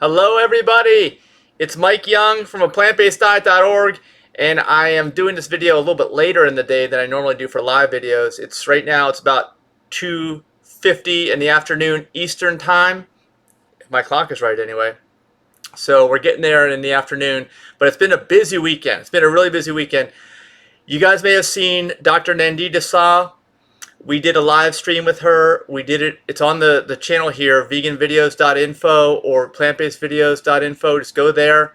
Hello everybody, it's Mike Young from a plantbaseddiet.org, and I am doing this video a little bit later in the day than I normally do for live videos. Right now it's about 2:50 in the afternoon Eastern time, if my clock is right anyway. So we're getting there in the afternoon, but it's been a busy weekend. It's been a really busy weekend. You guys may have seen Dr. Nandita Desai. We did a live stream with her. We did it. It's on the channel here, VeganVideos.info or plantbasedvideos.info. Just go there.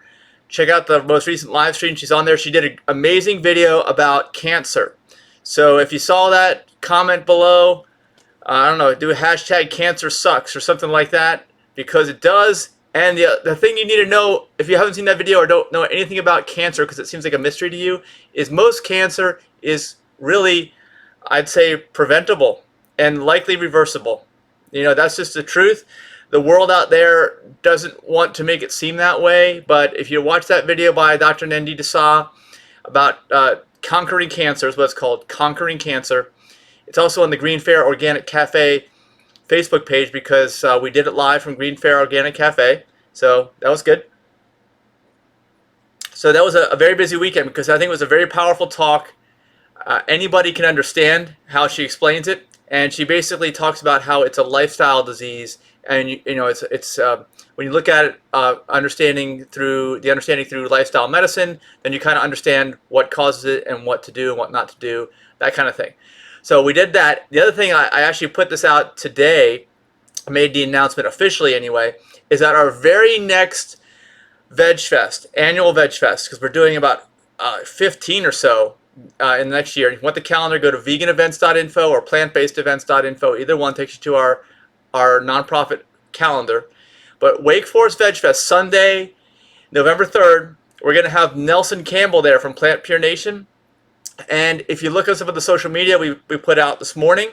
Check out the most recent live stream. She's on there. She did an amazing video about cancer. So if you saw that, comment below. I don't know, do a hashtag cancer sucks or something like that, because it does. And the thing you need to know, if you haven't seen that video or don't know anything about cancer, because it seems like a mystery to you, is most cancer is really, I'd say, preventable and likely reversible. You know, that's just the truth. The world out there doesn't want to make it seem that way, but if you watch that video by Dr. Nandita Desai about conquering cancer, is what it's called, conquering cancer. It's also on the Green Fair Organic Cafe Facebook page, because we did it live from Green Fair Organic Cafe, so that was good. So that was a very busy weekend, because I think it was a very powerful talk. Anybody can understand how she explains it, and she basically talks about how it's a lifestyle disease, and you know it's when you look at it, understanding through lifestyle medicine, then you kind of understand what causes it and what to do and what not to do, that kind of thing. So we did that. The other thing, I actually put this out today, I made the announcement officially anyway, is that our very next VegFest, annual VegFest, because we're doing about 15 or so in the next year. If you want the calendar, go to VeganEvents.info or PlantBasedEvents.info. Either one takes you to our nonprofit calendar. But Wake Forest VegFest, Sunday, November 3rd, we're going to have Nelson Campbell there from Plant Pure Nation. And if you look us up on the social media we put out this morning,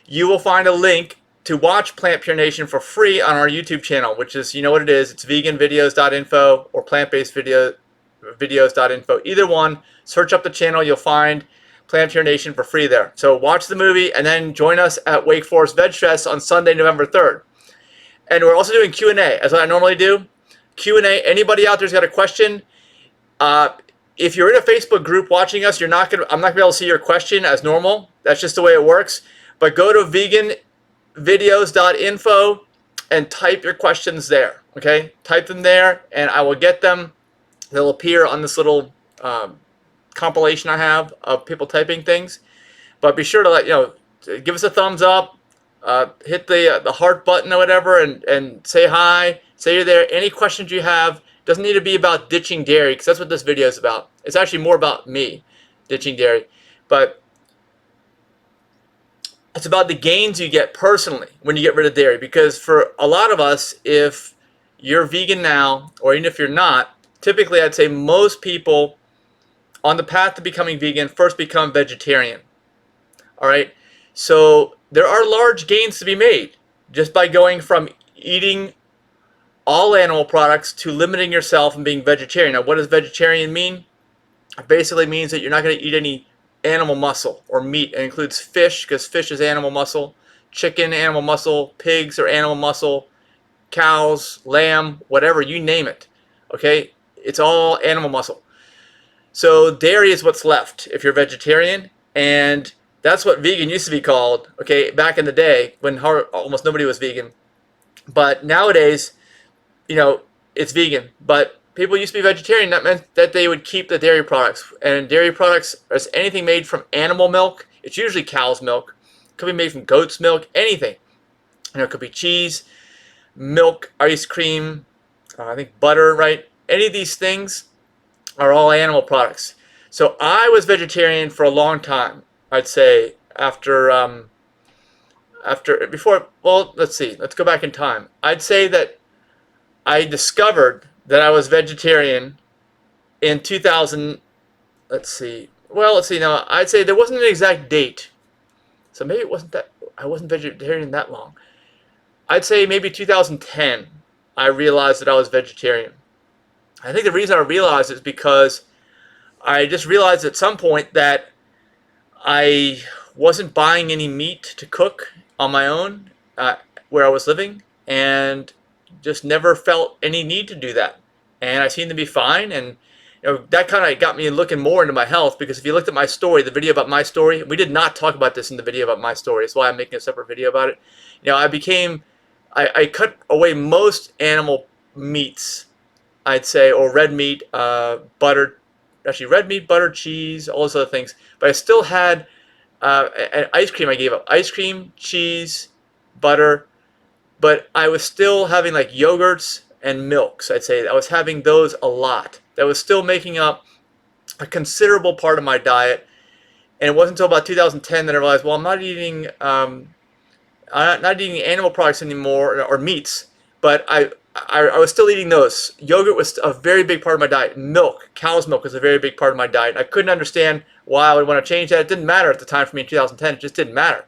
you will find a link to watch Plant Pure Nation for free on our YouTube channel, which is, you know what it is, it's VeganVideos.info or PlantBasedVideos.info. Either one, search up the channel, you'll find Plant Pure Nation for free there. So watch the movie and then join us at Wake Forest VegFest on Sunday, November 3rd. And we're also doing Q&A, as I normally do. Q&A, anybody out there's got a question, if you're in a Facebook group watching us, I'm not going to be able to see your question as normal. That's just the way it works. But go to VeganVideos.info and type your questions there. Okay, type them there, and I will get them. They'll appear on this little compilation I have of people typing things. But be sure to give us a thumbs up, hit the heart button or whatever, and say hi. Say you're there. Any questions you have. Doesn't need to be about ditching dairy, because that's what this video is about. It's actually more about me ditching dairy. But it's about the gains you get personally when you get rid of dairy. Because for a lot of us, if you're vegan now, or even if you're not, typically I'd say most people on the path to becoming vegan first become vegetarian. All right? So there are large gains to be made just by going from eating all animal products to limiting yourself and being vegetarian. Now, what does vegetarian mean? It basically means that you're not going to eat any animal muscle or meat. It includes fish, because fish is animal muscle, chicken, animal muscle, pigs are animal muscle, cows, lamb, whatever, you name it. Okay? It's all animal muscle. So dairy is what's left if you're vegetarian, and that's what vegan used to be called, okay, back in the day when almost nobody was vegan. But nowadays, you know, it's vegan, but people used to be vegetarian. That meant that they would keep the dairy products. And dairy products is anything made from animal milk. It's usually cow's milk. It could be made from goat's milk, anything. You know, it could be cheese, milk, ice cream, I think butter, right? Any of these things are all animal products. So I was vegetarian for a long time, I'd say, well, let's see, let's go back in time. I'd say that I discovered that I was vegetarian in 2000, no, I'd say there wasn't an exact date. So maybe it wasn't that, I wasn't vegetarian that long. I'd say maybe 2010, I realized that I was vegetarian. I think the reason I realized it is because I just realized at some point that I wasn't buying any meat to cook on my own where I was living, and just never felt any need to do that, and I seem to be fine. And that kind of got me looking more into my health, because if you looked at my story, the video about my story, we did not talk about this in the video about my story. That's why I'm making a separate video about it. I cut away most animal meats, I'd say, or red meat, butter, actually red meat, butter, cheese, all those other things. But I still had ice cream. I gave up ice cream, cheese, butter, but I was still having like yogurts and milks. I'd say I was having those a lot. That was still making up a considerable part of my diet. And it wasn't until about 2010 that I realized, well, I'm not eating animal products anymore, or meats, but I was still eating those. Yogurt was a very big part of my diet. Milk, cow's milk, was a very big part of my diet. I couldn't understand why I would want to change that. It didn't matter at the time for me in 2010. It just didn't matter.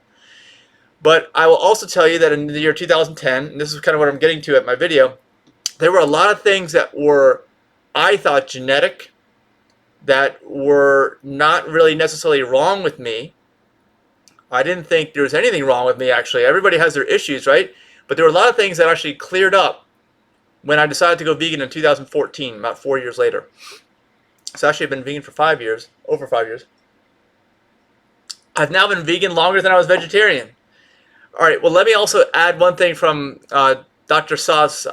But I will also tell you that in the year 2010, and this is kind of what I'm getting to at my video, there were a lot of things that were, I thought, genetic, that were not really necessarily wrong with me. I didn't think there was anything wrong with me, actually. Everybody has their issues, right? But there were a lot of things that actually cleared up when I decided to go vegan in 2014, about 4 years later. So actually I've been vegan for 5 years, over 5 years. I've now been vegan longer than I was vegetarian. All right, well, let me also add one thing from Dr. Saw's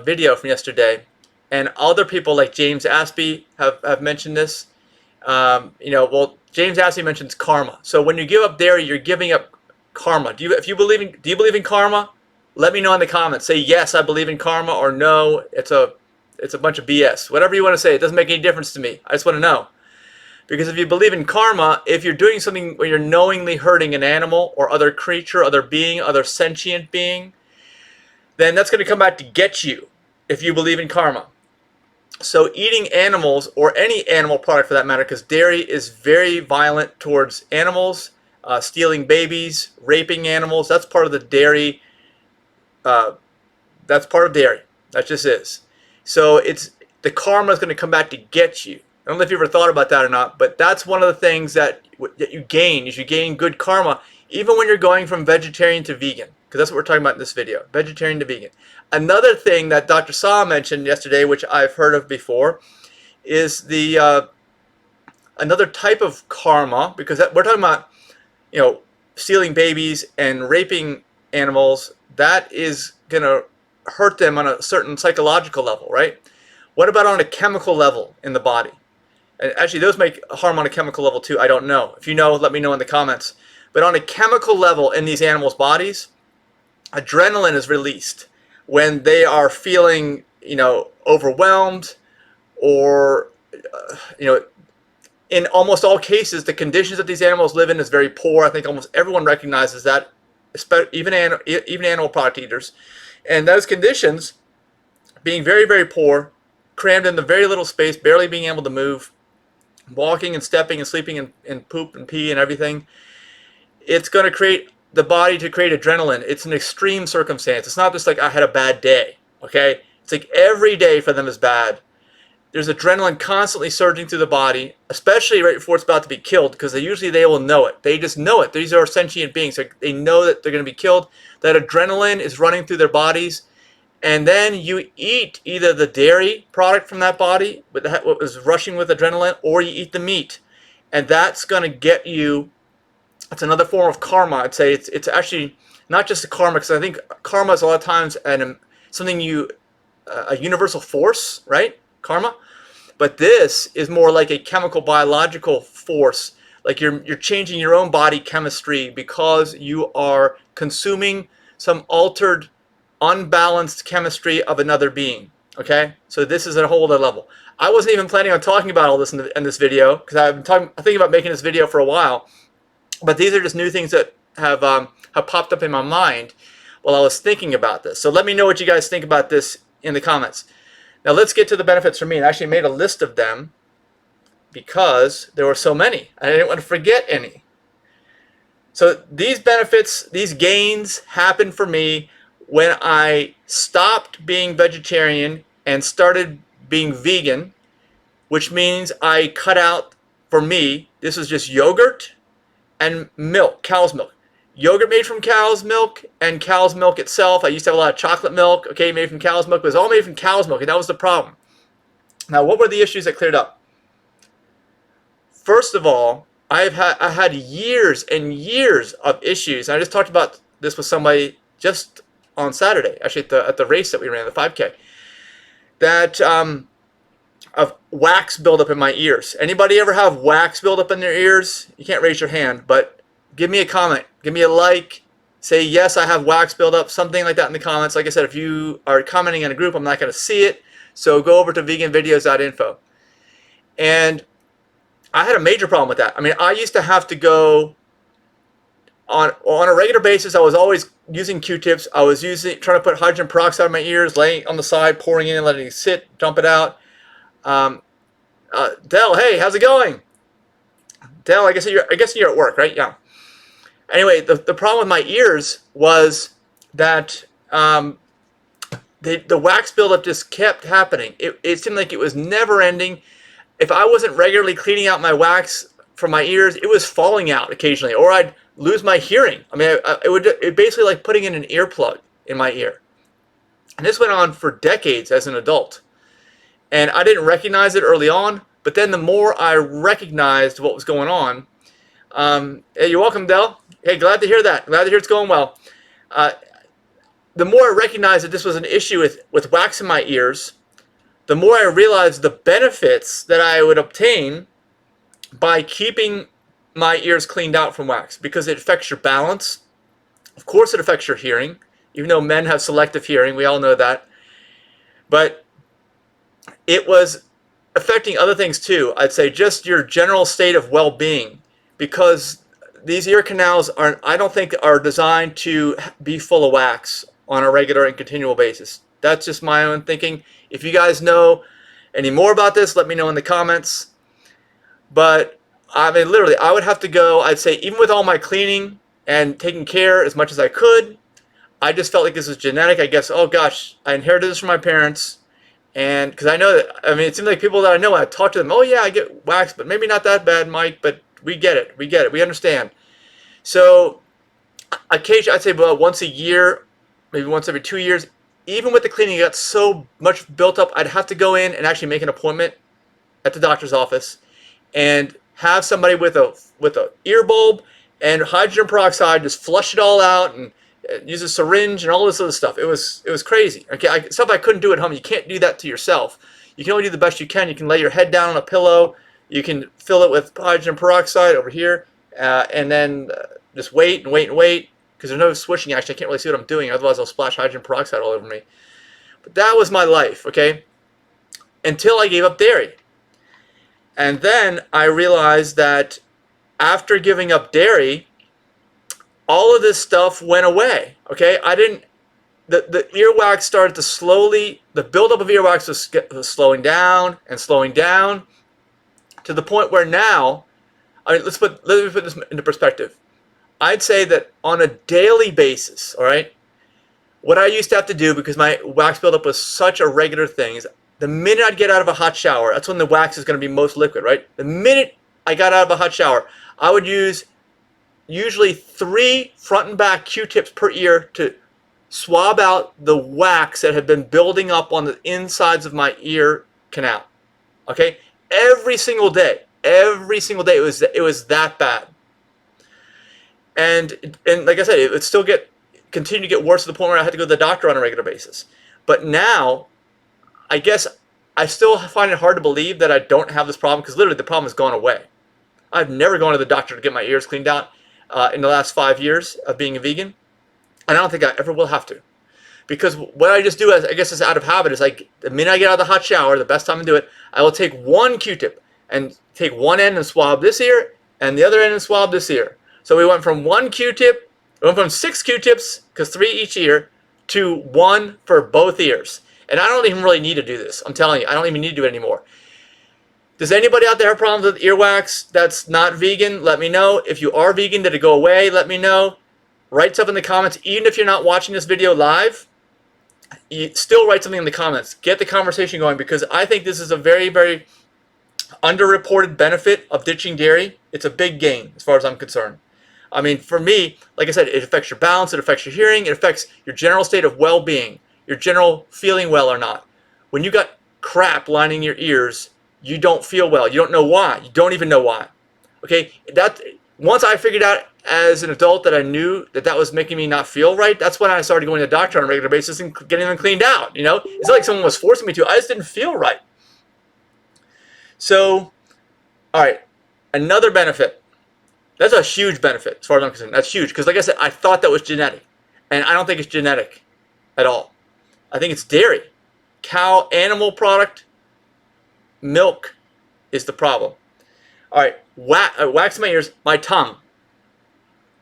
video from yesterday. And other people like James Aspey have mentioned this. Well, James Aspey mentions karma. So when you give up dairy, you're giving up karma. Do you believe in karma? Let me know in the comments. Say yes, I believe in karma, or no, it's a bunch of BS. Whatever you want to say, it doesn't make any difference to me. I just want to know. Because if you believe in karma, if you're doing something where you're knowingly hurting an animal or other creature, other being, other sentient being, then that's going to come back to get you if you believe in karma. So eating animals, or any animal product for that matter, because dairy is very violent towards animals, stealing babies, raping animals, that's part of the dairy. That's part of dairy. That just is. So the karma is going to come back to get you. I don't know if you ever thought about that or not, but that's one of the things that you gain, is you gain good karma, even when you're going from vegetarian to vegan, because that's what we're talking about in this video, vegetarian to vegan. Another thing that Dr. Saw mentioned yesterday, which I've heard of before, is another type of karma, because we're talking about, stealing babies and raping animals. That is going to hurt them on a certain psychological level, right? What about on a chemical level in the body? And actually, those make harm on a chemical level too. I don't know. If you know, let me know in the comments. But on a chemical level in these animals' bodies, adrenaline is released when they are feeling, overwhelmed, or, in almost all cases, the conditions that these animals live in is very poor. I think almost everyone recognizes that, even animal product eaters. And those conditions, being very, very poor, crammed into very little space, barely being able to move, walking and stepping and sleeping and poop and pee and everything, it's going to create the body to create adrenaline. It's an extreme circumstance. It's not just like I had a bad day, okay? It's like every day for them is bad. There's adrenaline constantly surging through the body, especially right before it's about to be killed, because they will know it. They just know it. These are sentient beings. They know that they're going to be killed. That adrenaline is running through their bodies. And then you eat either the dairy product from that body, what was rushing with adrenaline, or you eat the meat. And that's going to get you, it's another form of karma. I'd say it's actually not just a karma, because I think karma is a lot of times something a universal force, right? Karma. But this is more like a chemical, biological force. Like you're changing your own body chemistry because you are consuming some altered, unbalanced chemistry of another being. Okay, so this is a whole other level. I wasn't even planning on talking about all this in this video, because I've been thinking about making this video for a while. But these are just new things that have popped up in my mind while I was thinking about this. So let me know what you guys think about this in the comments. Now let's get to the benefits for me. I actually made a list of them because there were so many. I didn't want to forget any. So these benefits, these gains happened for me when I stopped being vegetarian and started being vegan, which means I cut out, for me, this is just yogurt and milk, cow's milk. yogurt made from cow's milk and cow's milk itself. I used to have a lot of chocolate milk, okay, made from cow's milk. It was all made from cow's milk, and that was the problem. Now, what were the issues that cleared up? First of all, I had years and years of issues. I just talked about this with somebody just on Saturday, actually at the race that we ran, the 5K, that of wax buildup in my ears. Anybody ever have wax buildup in their ears? You can't raise your hand, but give me a comment, give me a like, say yes, I have wax buildup, something like that in the comments. Like I said, if you are commenting in a group, I'm not going to see it, so go over to VeganVideos.info. And I had a major problem with that. I mean, I used to have to go on a regular basis. I was always using Q-tips. I was trying to put hydrogen peroxide in my ears, laying on the side, pouring it in, letting it sit, dump it out. Del, hey, how's it going? Del, I guess you're at work, right? Yeah. Anyway, the problem with my ears was that the wax buildup just kept happening. It seemed like it was never ending. If I wasn't regularly cleaning out my wax from my ears, it was falling out occasionally, or I'd lose my hearing. I mean, it basically like putting in an earplug in my ear. And this went on for decades as an adult. And I didn't recognize it early on, but then the more I recognized what was going on, hey, you're welcome, Del. Hey, glad to hear that. Glad to hear it's going well. The more I recognized that this was an issue with wax in my ears, the more I realized the benefits that I would obtain by keeping my ears cleaned out from wax, because it affects your balance. Of course, it affects your hearing, even though men have selective hearing. We all know that. But it was affecting other things too. I'd say just your general state of well-being, because these ear canals I don't think are designed to be full of wax on a regular and continual basis. That's just my own thinking. If you guys know any more about this, let me know in the comments. But I mean, literally, I would have to go, I'd say, even with all my cleaning and taking care as much as I could, I just felt like this was genetic. I guess, oh gosh, I inherited this from my parents. And because I know that, I mean, it seems like people that I know, I talk to them, oh yeah, I get wax, but maybe not that bad, Mike, but we get it, we understand. So occasionally, I'd say about once a year, maybe once every 2 years, even with the cleaning, it got so much built up, I'd have to go in and actually make an appointment at the doctor's office and have somebody with a ear bulb and hydrogen peroxide just flush it all out and use a syringe and all this other stuff. It was crazy. Okay, stuff I couldn't do at home. You can't do that to yourself. You can only do the best you can. You can lay your head down on a pillow. You can fill it with hydrogen peroxide over here, and then just wait and wait and wait, because there's no swishing action. I can't really see what I'm doing. Otherwise, I'll splash hydrogen peroxide all over me. But that was my life, okay, until I gave up dairy. And then I realized that after giving up dairy, all of this stuff went away, okay? The earwax started to slowly, the buildup of earwax was slowing down and slowing down to the point where now, I mean, let me put this into perspective. I'd say that on a daily basis, all right, what I used to have to do, because my wax buildup was such a regular thing, is the minute I'd get out of a hot shower, that's when the wax is going to be most liquid, right? The minute I got out of a hot shower, I would use usually 3 front and back Q-tips per ear to swab out the wax that had been building up on the insides of my ear canal. Okay, every single day, it was that bad. And like I said, it would still continue to get worse to the point where I had to go to the doctor on a regular basis. But now, I guess I still find it hard to believe that I don't have this problem, because literally the problem has gone away. I've never gone to the doctor to get my ears cleaned out in the last 5 years of being a vegan, and I don't think I ever will have to. Because what I just do, I guess it's out of habit, is like the minute I get out of the hot shower, the best time to do it, I will take one Q-tip and take one end and swab this ear, and the other end and swab this ear. So we went from 1 Q-tip, we went from 6 Q-tips, because 3 each ear, to 1 for both ears. And I don't even really need to do this. I'm telling you, I don't even need to do it anymore. Does anybody out there have problems with earwax that's not vegan? Let me know. If you are vegan, did it go away? Let me know. Write stuff in the comments. Even if you're not watching this video live, you still write something in the comments. Get the conversation going, because I think this is a very, very underreported benefit of ditching dairy. It's a big gain as far as I'm concerned. I mean, for me, like I said, it affects your balance, it affects your hearing, it affects your general state of well-being, your general feeling well or not. When you got crap lining your ears, you don't feel well. You don't know why. You don't even know why. Okay, once I figured out as an adult that I knew that that was making me not feel right, that's when I started going to the doctor on a regular basis and getting them cleaned out. You know, it's not like someone was forcing me to. I just didn't feel right. So, all right, another benefit. That's a huge benefit as far as I'm concerned. That's huge because, like I said, I thought that was genetic, and I don't think it's genetic at all. I think it's dairy, cow, animal product, milk is the problem. All right, wax my ears, my tongue.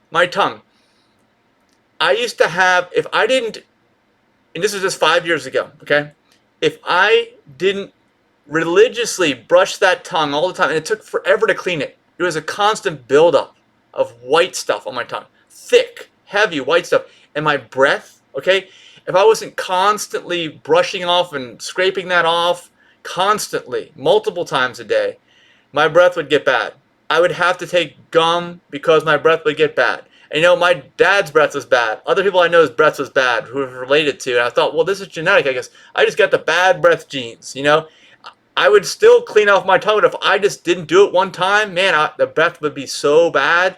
My tongue. I used to have, if I didn't, and this was just 5 years ago, okay? If I didn't religiously brush that tongue all the time, and it took forever to clean it, it was a constant buildup of white stuff on my tongue. Thick, heavy white stuff. And my breath, okay? If I wasn't constantly brushing off and scraping that off constantly, multiple times a day, my breath would get bad. I would have to take gum because my breath would get bad. And you know, my dad's breath was bad. Other people I know's breath was bad who were related to. And I thought, well, this is genetic, I guess. I just got the bad breath genes, you know? I would still clean off my tongue, but if I just didn't do it one time, man, the breath would be so bad.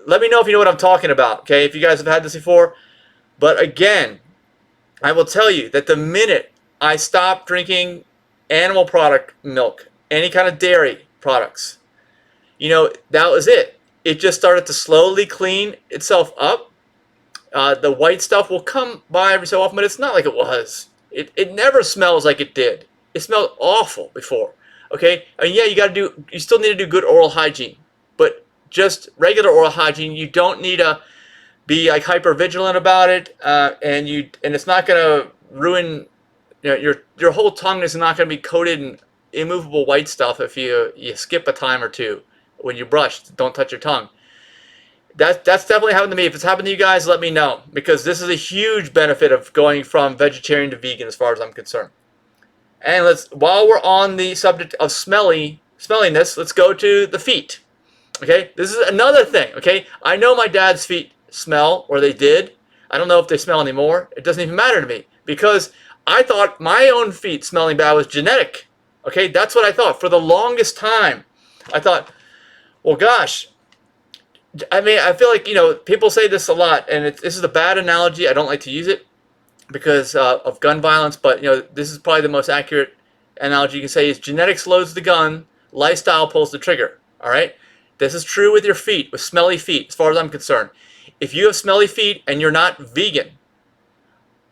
Let me know if you know what I'm talking about, okay? If you guys have had this before. But again, I will tell you that the minute I stopped drinking animal product milk, any kind of dairy products, you know, that was it. It just started to slowly clean itself up. The white stuff will come by every so often, but it's not like it was. It never smells like it did. It smelled awful before. Okay? I mean, yeah, you still need to do good oral hygiene. But just regular oral hygiene, you don't need to be like hyper vigilant about it, and it's not gonna ruin, you know, your whole tongue is not gonna be coated in immovable white stuff if you skip a time or two when you brush. Don't touch your tongue. That's definitely happened to me. If it's happened to you guys, let me know, because this is a huge benefit of going from vegetarian to vegan as far as I'm concerned. And while we're on the subject of smelliness, let's go to the feet. Okay, this is another thing. Okay, I know my dad's feet smell, or they did. I don't know if they smell anymore. It doesn't even matter to me, because I thought my own feet smelling bad was genetic. Okay, that's what I thought for the longest time. I thought, well, gosh. I mean, I feel like, you know, people say this a lot, and this is a bad analogy. I don't like to use it because of gun violence, but, you know, this is probably the most accurate analogy you can say is genetics loads the gun, lifestyle pulls the trigger. All right? This is true with your feet, with smelly feet, as far as I'm concerned. If you have smelly feet and you're not vegan,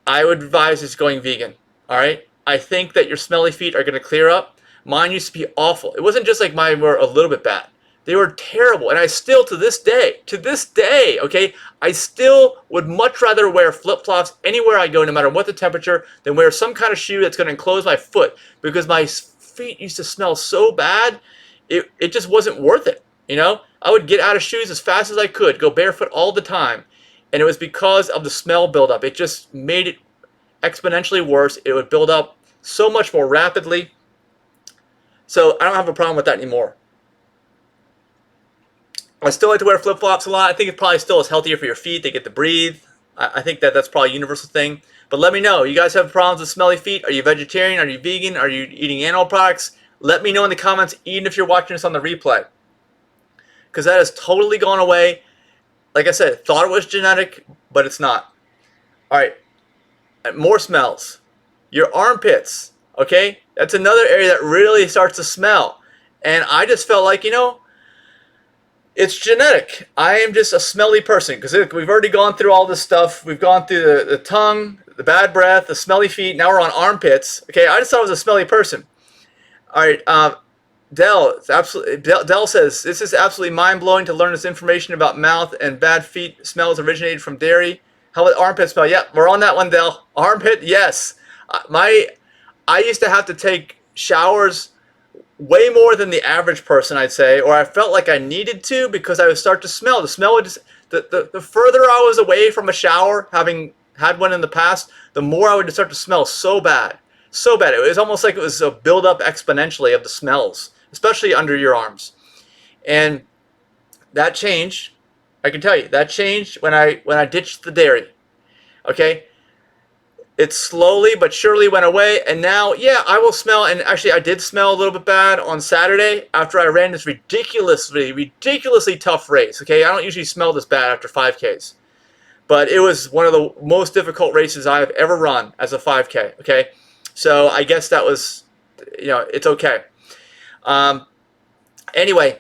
I would advise just going vegan. All right? I think that your smelly feet are going to clear up. Mine used to be awful. It wasn't just like mine were a little bit bad. They were terrible, and I still, to this day, okay, I still would much rather wear flip-flops anywhere I go, no matter what the temperature, than wear some kind of shoe that's going to enclose my foot, because my feet used to smell so bad, it just wasn't worth it, you know? I would get out of shoes as fast as I could, go barefoot all the time, and it was because of the smell buildup. It just made it exponentially worse. It would build up so much more rapidly, so I don't have a problem with that anymore. I still like to wear flip-flops a lot. I think it probably still is healthier for your feet. They get to breathe. I think that's probably a universal thing. But let me know. You guys have problems with smelly feet? Are you vegetarian? Are you vegan? Are you eating animal products? Let me know in the comments, even if you're watching this on the replay. Because that has totally gone away. Like I said, thought it was genetic, but it's not. All right. More smells. Your armpits. Okay? That's another area that really starts to smell. And I just felt like, you know, it's genetic. I am just a smelly person, because we've already gone through all this stuff. We've gone through the tongue, the bad breath, the smelly feet. Now we're on armpits. Okay, I just thought I was a smelly person. All right, Dell says, this is absolutely mind-blowing to learn this information about mouth and bad feet smells originated from dairy. How about armpit smell? Yeah, we're on that one, Dell. Armpit, yes. I used to have to take showers way more than the average person, I'd say, or I felt like I needed to, because I would start to smell. The smell would just, the further I was away from a shower, having had one in the past, the more I would start to smell so bad. So bad. It was almost like it was a buildup exponentially of the smells, especially under your arms. And that changed I can tell you that changed when I ditched the dairy. Okay, it slowly but surely went away, and now, yeah, I will smell. And actually, I did smell a little bit bad on Saturday after I ran this ridiculously tough race. Okay, I don't usually smell this bad after 5Ks, but it was one of the most difficult races I have ever run as a 5K. Okay, so I guess that was, it's okay. Anyway,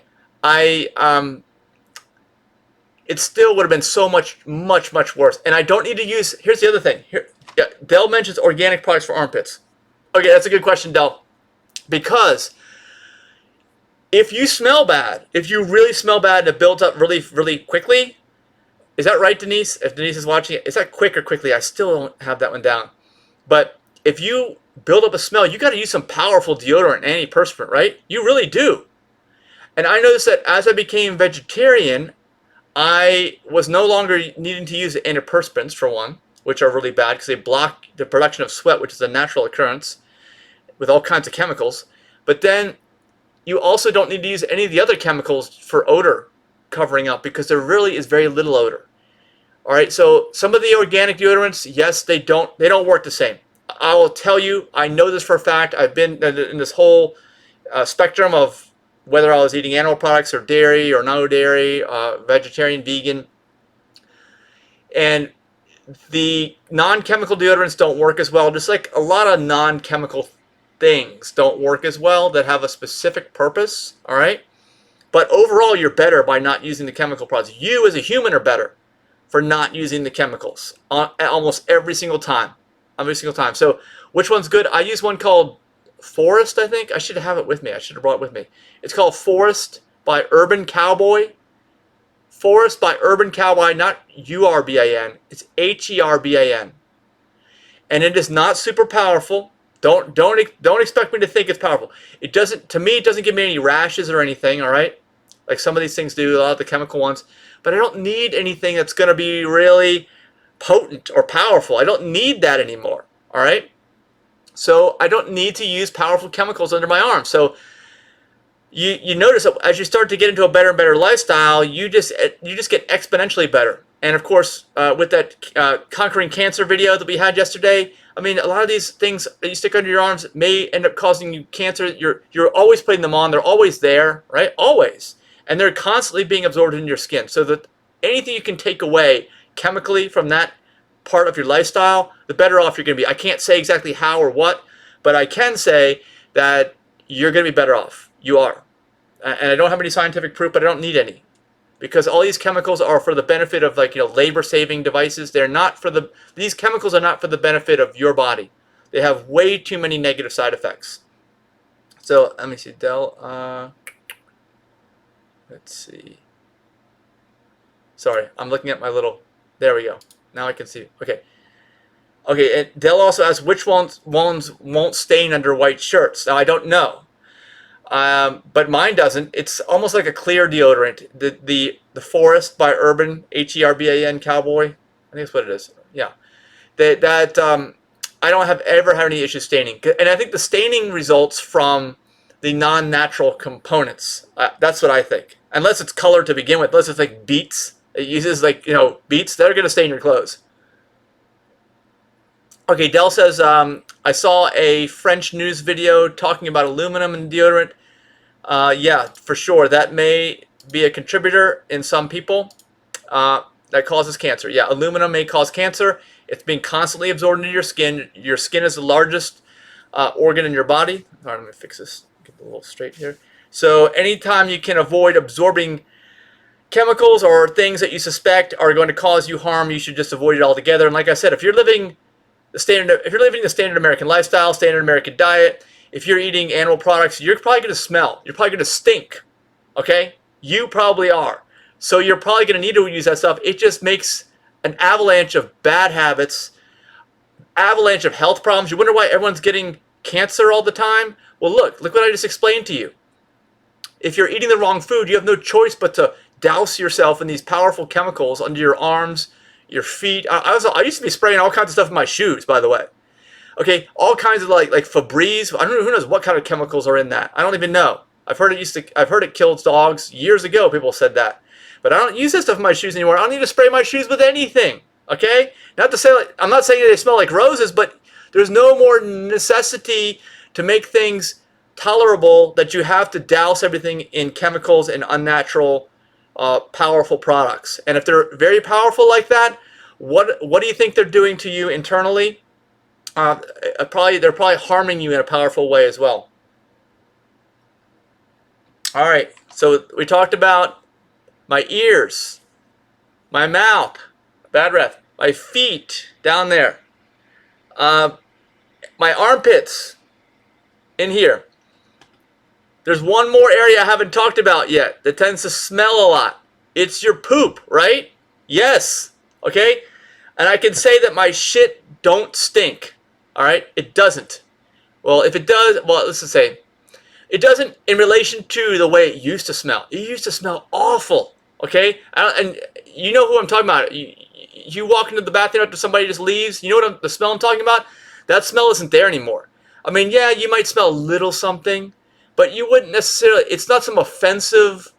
it still would have been so much worse. And I don't need to use. Here's the other thing. Here, yeah, Dell mentions organic products for armpits. Okay, that's a good question, Dell. Because if you smell bad, if you really smell bad and it builds up really quickly, is that right, Denise? If Denise is watching it, is that quick or quickly? I still don't have that one down. But if you build up a smell, you got to use some powerful deodorant, antiperspirant, right? You really do. And I noticed that as I became vegetarian, I was no longer needing to use antiperspirants, for one, which are really bad because they block the production of sweat, which is a natural occurrence with all kinds of chemicals. But then you also don't need to use any of the other chemicals for odor covering up because there really is very little odor. All right, so some of the organic deodorants, yes, they don't work the same. I will tell you, I know this for a fact. I've been in this whole spectrum of whether I was eating animal products or dairy or no dairy, vegetarian, vegan. And the non-chemical deodorants don't work as well, just like a lot of non-chemical things don't work as well that have a specific purpose, all right? But overall, you're better by not using the chemical products. You as a human are better for not using the chemicals almost every single time. So which one's good? I use one called Forest, I think. I should have it with me. I should have brought it with me. It's called Forest by Urban Cowboy. Forest by Urban Cowboy, not URBAN. It's HERBAN. And it is not super powerful. Don't expect me to think it's powerful. It doesn't give me any rashes or anything, all right? Like some of these things do, a lot of the chemical ones. But I don't need anything that's going to be really potent or powerful. I don't need that anymore, all right? So I don't need to use powerful chemicals under my arm. So you notice that as you start to get into a better and better lifestyle, you just get exponentially better. And of course, with that conquering cancer video that we had yesterday, I mean, a lot of these things that you stick under your arms may end up causing you cancer. You're always putting them on. They're always there, right? Always. And they're constantly being absorbed in your skin. So that anything you can take away chemically from that part of your lifestyle, the better off you're going to be. I can't say exactly how or what, but I can say that you're going to be better off. You are. And I don't have any scientific proof, but I don't need any. Because all these chemicals are for the benefit of, like, labor-saving devices. These chemicals are not for the benefit of your body. They have way too many negative side effects. So, let me see, Dell, let's see. Sorry, I'm looking at my little, there we go. Now I can see. Okay. Okay, and Dell also asks which ones won't stain under white shirts. Now, I don't know. But mine doesn't. It's almost like a clear deodorant. The Forest by Urban, HERBAN Cowboy. I think that's what it is. Yeah. I don't have ever had any issues staining. And I think the staining results from the non-natural components. That's what I think. Unless it's color to begin with. Unless it's like beets. It uses beets. They're going to stain your clothes. Okay, Dell says, I saw a French news video talking about aluminum in deodorant. Yeah, for sure. That may be a contributor in some people that causes cancer. Yeah, aluminum may cause cancer. It's being constantly absorbed into your skin. Your skin is the largest organ in your body. All right, let me fix this. Get a little straight here. So anytime you can avoid absorbing chemicals or things that you suspect are going to cause you harm, you should just avoid it altogether. And like I said, if you're living the standard American lifestyle, standard American diet, if you're eating animal products, you're probably going to smell. You're probably going to stink. Okay? You probably are. So you're probably going to need to use that stuff. It just makes an avalanche of bad habits, avalanche of health problems. You wonder why everyone's getting cancer all the time? Well, look what I just explained to you. If you're eating the wrong food, you have no choice but to douse yourself in these powerful chemicals under your arms, your feet. I used to be spraying all kinds of stuff in my shoes, by the way. Okay, all kinds of like Febreze. I don't know, who knows what kind of chemicals are in that. I don't even know. I've heard it kills dogs years ago. People said that, But I don't use that stuff in my shoes anymore. I don't need to spray my shoes with anything. Okay? Not to say, like, I'm not saying they smell like roses, but there's no more necessity to make things tolerable that you have to douse everything in chemicals and unnatural, powerful products. And if they're very powerful like that, what do you think they're doing to you internally? They're probably harming you in a powerful way as well. All right, so we talked about my ears, my mouth, bad breath, my feet down there, my armpits in here. There's one more area I haven't talked about yet that tends to smell a lot. It's your poop, right? Yes, okay? And I can say that my shit don't stink, all right? It doesn't. Well, if it does, well, let's just say, it doesn't in relation to the way it used to smell. It used to smell awful, okay? And you know who I'm talking about. You walk into the bathroom after somebody just leaves, you know what the smell I'm talking about? That smell isn't there anymore. I mean, yeah, you might smell a little something, but you wouldn't necessarily, it's not some offensive,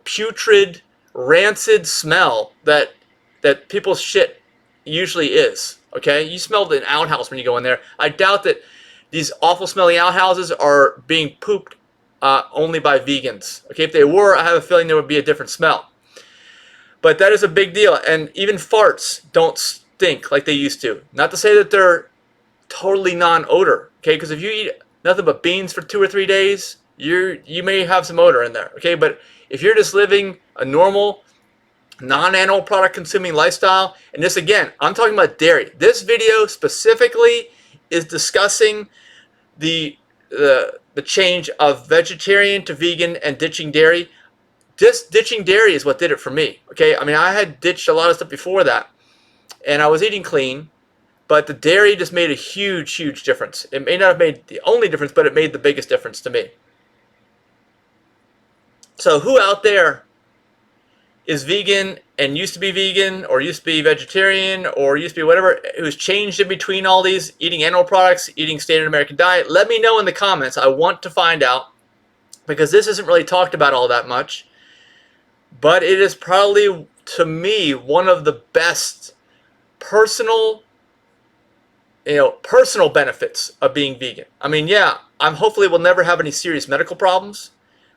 putrid, rancid smell that people's shit usually is, okay? You smell an outhouse when you go in there. I doubt that these awful smelling outhouses are being pooped only by vegans. Okay, if they were, I have a feeling there would be a different smell. But that is a big deal. And even farts don't stink like they used to. Not to say that they're totally non-odor. Okay, because if you eat nothing but beans for 2 or 3 days, you may have some odor in there. Okay, but if you're just living a normal, non-animal product consuming lifestyle, and this again, I'm talking about dairy. This video specifically is discussing the change of vegetarian to vegan and ditching dairy. Just ditching dairy is what did it for me. Okay, I mean, I had ditched a lot of stuff before that, and I was eating clean, but the dairy just made a huge, huge difference. It may not have made the only difference, but it made the biggest difference to me. So who out there is vegan and used to be vegan or used to be vegetarian or used to be whatever, who's changed in between all these, eating animal products, eating standard American diet? Let me know in the comments. I want to find out, because this isn't really talked about all that much, but it is probably, to me, one of the best personal benefits of being vegan. I mean, yeah, I'm hopefully will never have any serious medical problems,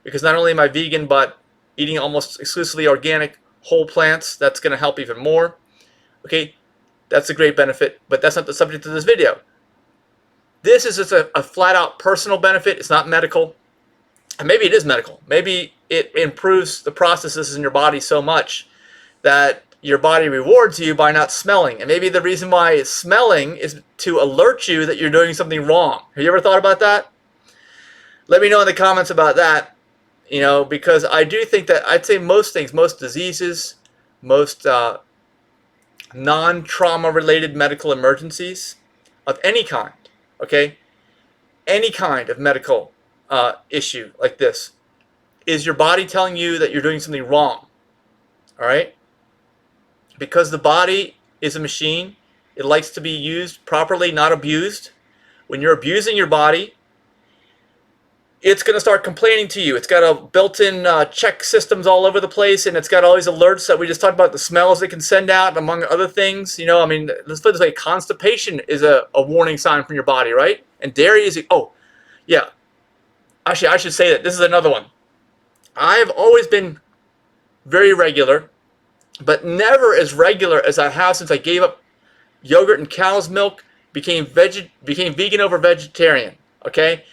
because not only am I vegan, but eating almost exclusively organic whole plants, that's going to help even more. Okay, that's a great benefit, but that's not the subject of this video. This is just a flat-out personal benefit. It's not medical. And maybe it is medical. Maybe it improves the processes in your body so much that your body rewards you by not smelling. And maybe the reason why it's smelling is to alert you that you're doing something wrong. Have you ever thought about that? Let me know in the comments about that. Because I do think that I'd say most things, most diseases, most non-trauma related medical emergencies of any kind, okay? Any kind of medical issue like this, is your body telling you that you're doing something wrong, all right? Because the body is a machine. It likes to be used properly, not abused. When you're abusing your body, it's going to start complaining to you. It's got a built-in check systems all over the place, and it's got all these alerts that we just talked about, the smells it can send out, among other things. I mean, let's put it this way, constipation is a warning sign from your body, right? And dairy is, oh, yeah. Actually, I should say that this is another one. I've always been very regular, but never as regular as I have since I gave up yogurt and cow's milk, became vegan over vegetarian, okay?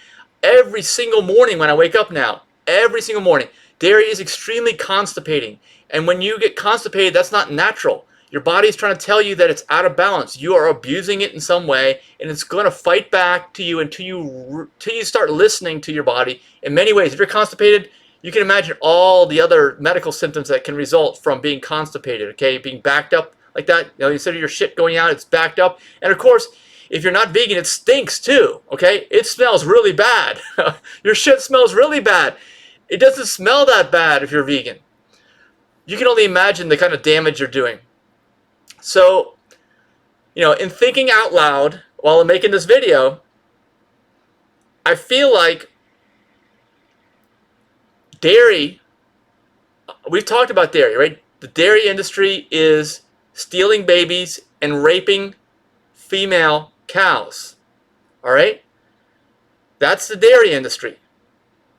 Every single morning when I wake up now, every single morning, dairy is extremely constipating. And when you get constipated, that's not natural. Your body's trying to tell you that it's out of balance. You are abusing it in some way, and it's going to fight back to you until you start listening to your body in many ways. If you're constipated, you can imagine all the other medical symptoms that can result from being constipated, okay? Being backed up like that. Instead of your shit going out, it's backed up. And of course, if you're not vegan, it stinks too, okay? It smells really bad. Your shit smells really bad. It doesn't smell that bad if you're vegan. You can only imagine the kind of damage you're doing. So, in thinking out loud while I'm making this video, I feel like dairy we've talked about dairy, right? The dairy industry is stealing babies and raping female cows. All right? That's the dairy industry.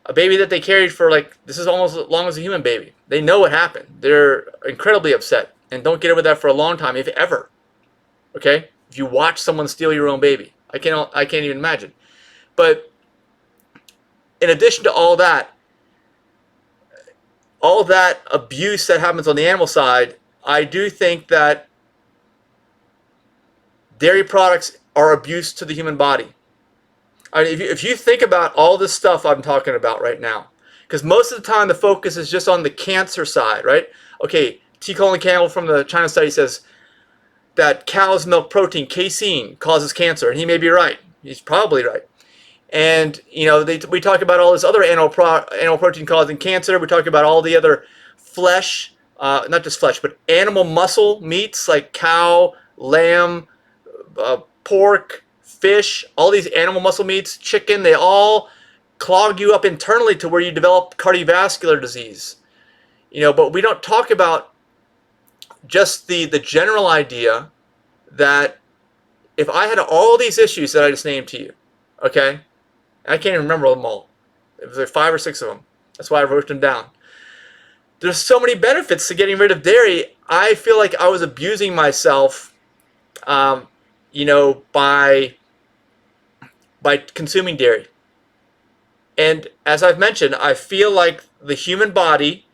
A baby that they carried for, like, this is almost as long as a human baby. They know what happened. They're incredibly upset and don't get over that for a long time, if ever. Okay? If you watch someone steal your own baby. I can't even imagine. But in addition to all that abuse that happens on the animal side, I do think that dairy products are abuse to the human body. I mean, if you think about all this stuff I'm talking about right now, because most of the time the focus is just on the cancer side, right? Okay, T. Colin Campbell from the China study says that cow's milk protein, casein, causes cancer, and he may be right. He's probably right. And, you know, we talk about all this other animal protein causing cancer. We talk about all the other flesh, not just flesh, but animal muscle meats like cow, lamb, pork, fish, all these animal muscle meats, chicken, they all clog you up internally to where you develop cardiovascular disease. You know, but we don't talk about just the general idea that if I had all these issues that I just named to you, okay, I can't even remember them all. It was like 5 or 6 of them. That's why I wrote them down. There's so many benefits to getting rid of dairy. I feel like I was abusing myself, you know, by consuming dairy. And as I've mentioned, I feel like the human body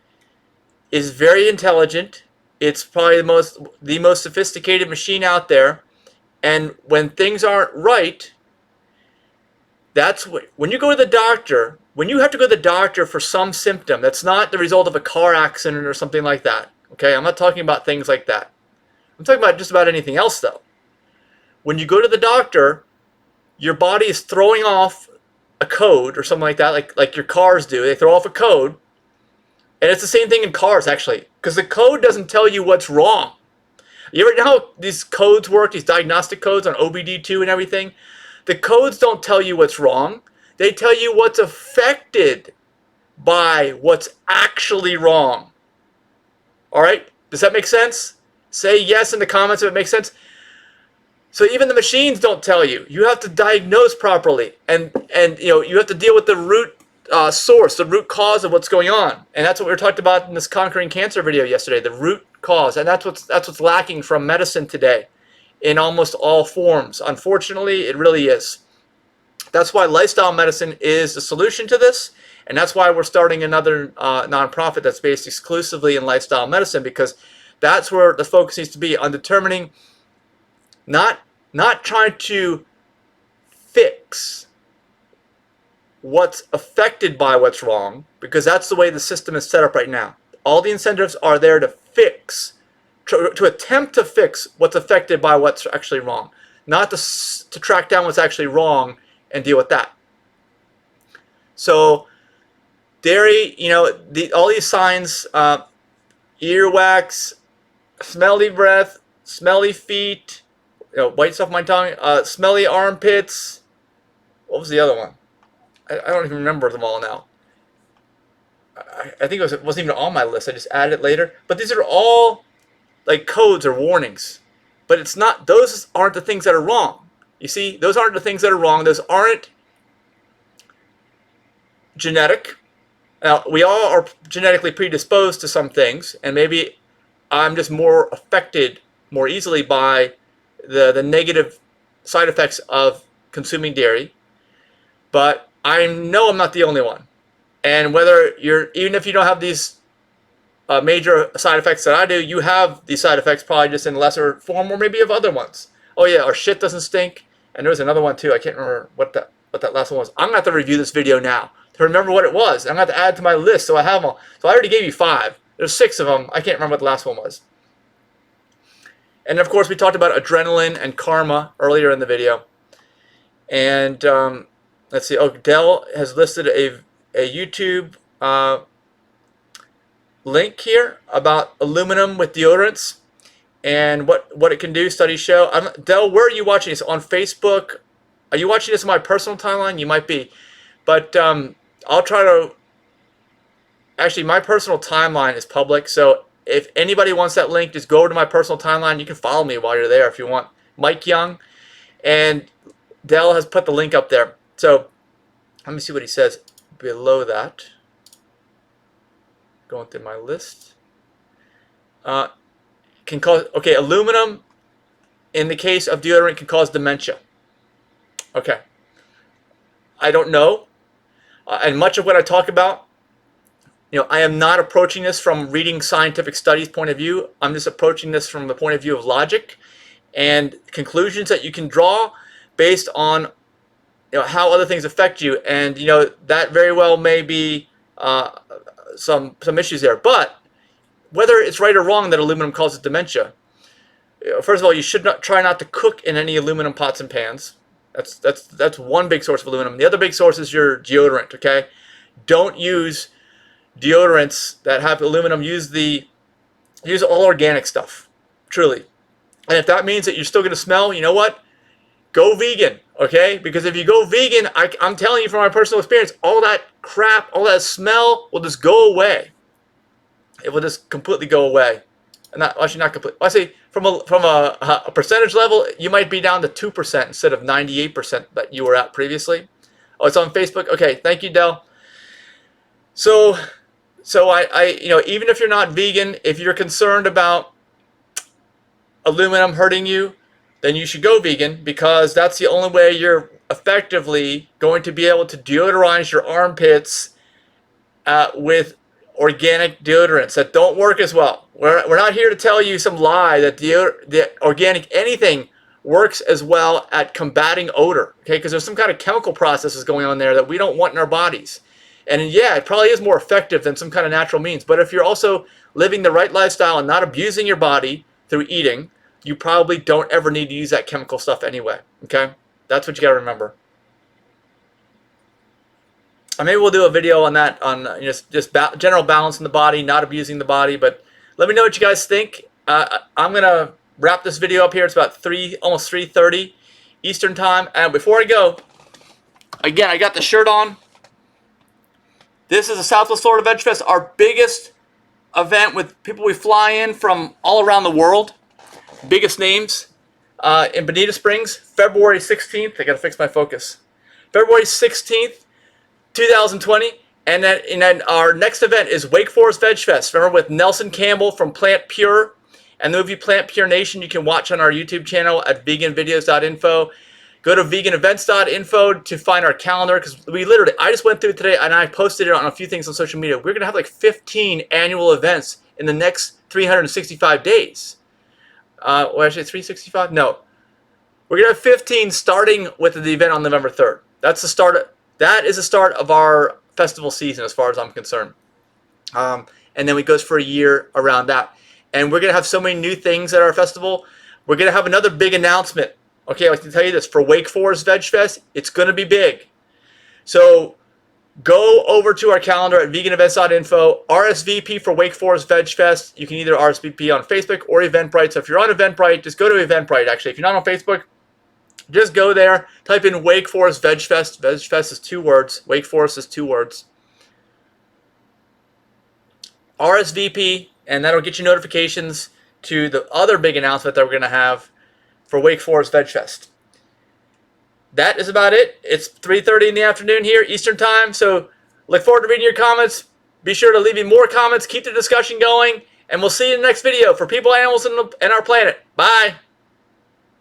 is very intelligent. It's probably the most sophisticated machine out there. And when things aren't right, that's when you go to the doctor, when you have to go to the doctor for some symptom that's not the result of a car accident or something like that. Okay, I'm not talking about things like that. I'm talking about just about anything else, though. When you go to the doctor, your body is throwing off a code or something like that, like your cars do. They throw off a code. And it's the same thing in cars, actually, because the code doesn't tell you what's wrong. You ever know how these codes work, these diagnostic codes on OBD2 and everything? The codes don't tell you what's wrong. They tell you what's affected by what's actually wrong. All right? Does that make sense? Say yes in the comments if it makes sense. So even the machines don't tell you. You have to diagnose properly, and you know, you have to deal with the root source, the root cause of what's going on. And that's what we talked about in this Conquering Cancer video yesterday, the root cause. And that's what's lacking from medicine today in almost all forms. Unfortunately, it really is. That's why lifestyle medicine is the solution to this. And that's why we're starting another nonprofit that's based exclusively in lifestyle medicine, because that's where the focus needs to be, on determining, not trying to fix what's affected by what's wrong, because that's the way the system is set up right now. All the incentives are there to fix, to attempt to fix what's affected by what's actually wrong, not to track down what's actually wrong and deal with that. So dairy, you know, all these signs, earwax, smelly breath, smelly feet, you know, white stuff on my tongue, smelly armpits. What was the other one? I don't even remember them all now. I think it wasn't even on my list. I just added it later. But these are all like codes or warnings. But it's not, those aren't the things that are wrong. You see, those aren't the things that are wrong. Those aren't genetic. Now, we all are genetically predisposed to some things, and maybe I'm just more affected more easily by the negative side effects of consuming dairy. But I know I'm not the only one. And even if you don't have these major side effects that I do, you have these side effects probably just in lesser form, or maybe of other ones. Oh yeah, our shit doesn't stink. And there was another one too. I can't remember what that last one was. I'm going to have to review this video now to remember what it was. I'm going to have to add it to my list so I have them all. So I already gave you 5. There's 6 of them. I can't remember what the last one was. And of course, we talked about adrenaline and karma earlier in the video. And let's see. Oh, Dell has listed a YouTube link here about aluminum with deodorants and what it can do. Studies show. Dell, where are you watching this? On Facebook? Are you watching this on my personal timeline? You might be. But I'll try to actually, my personal timeline is public, so if anybody wants that link, just go over to my personal timeline. You can follow me while you're there if you want. Mike Young, and Dell has put the link up there. So let me see what he says below that. Going through my list. Can cause, okay, aluminum in the case of deodorant can cause dementia. Okay. I don't know. And much of what I talk about, I am not approaching this from reading scientific studies point of view. I'm just approaching this from the point of view of logic and conclusions that you can draw based on how other things affect you. And that very well may be some issues there. But whether it's right or wrong that aluminum causes dementia, first of all, you should try not to cook in any aluminum pots and pans. That's one big source of aluminum. The other big source is your deodorant. Okay, don't use deodorants that have aluminum. Use all organic stuff, truly. And if that means that you're still going to smell, you know what? Go vegan, okay? Because if you go vegan, I'm telling you from my personal experience, all that crap, all that smell will just go away. It will just completely go away. Actually, not completely. I say from a percentage level, you might be down to 2% instead of 98% that you were at previously. Oh, it's on Facebook. Okay, thank you, Del. So I even if you're not vegan, if you're concerned about aluminum hurting you, then you should go vegan, because that's the only way you're effectively going to be able to deodorize your armpits with organic deodorants that don't work as well. We're not here to tell you some lie that the organic anything works as well at combating odor, okay? Because there's some kind of chemical processes going on there that we don't want in our bodies. And yeah, it probably is more effective than some kind of natural means. But if you're also living the right lifestyle and not abusing your body through eating, you probably don't ever need to use that chemical stuff anyway, okay? That's what you got to remember. Maybe we'll do a video on that, on just general balance in the body, not abusing the body. But let me know what you guys think. I'm going to wrap this video up here. It's about almost 3:30 Eastern time. And before I go, again, I got the shirt on. This is the Southwest Florida VegFest, our biggest event with people we fly in from all around the world. Biggest names in Bonita Springs, February 16th. I got to fix my focus. February 16th, 2020. And then our next event is Wake Forest VegFest. Remember, with Nelson Campbell from Plant Pure and the movie Plant Pure Nation, you can watch on our YouTube channel at VeganVideos.info. Go to VeganEvents.info to find our calendar, because I just went through today and I posted it on a few things on social media. We're going to have like 15 annual events in the next 365 days. Or actually 365? No. We're going to have 15 starting with the event on November 3rd. That is the start of our festival season as far as I'm concerned. And then it goes for a year around that. And we're going to have so many new things at our festival. We're going to have another big announcement. Okay, I can tell you this, for Wake Forest VegFest, it's going to be big. So go over to our calendar at VeganEvents.info, RSVP for Wake Forest VegFest. You can either RSVP on Facebook or Eventbrite. So if you're on Eventbrite, just go to Eventbrite, actually. If you're not on Facebook, just go there, type in Wake Forest VegFest. VegFest is 2 words. Wake Forest is 2 words. RSVP, and that'll get you notifications to the other big announcement that we're going to have for Wake Forest VegFest. That is about it. It's 3:30 in the afternoon here, Eastern Time, so look forward to reading your comments. Be sure to leave me more comments. Keep the discussion going, and we'll see you in the next video for people, animals, and our planet. Bye.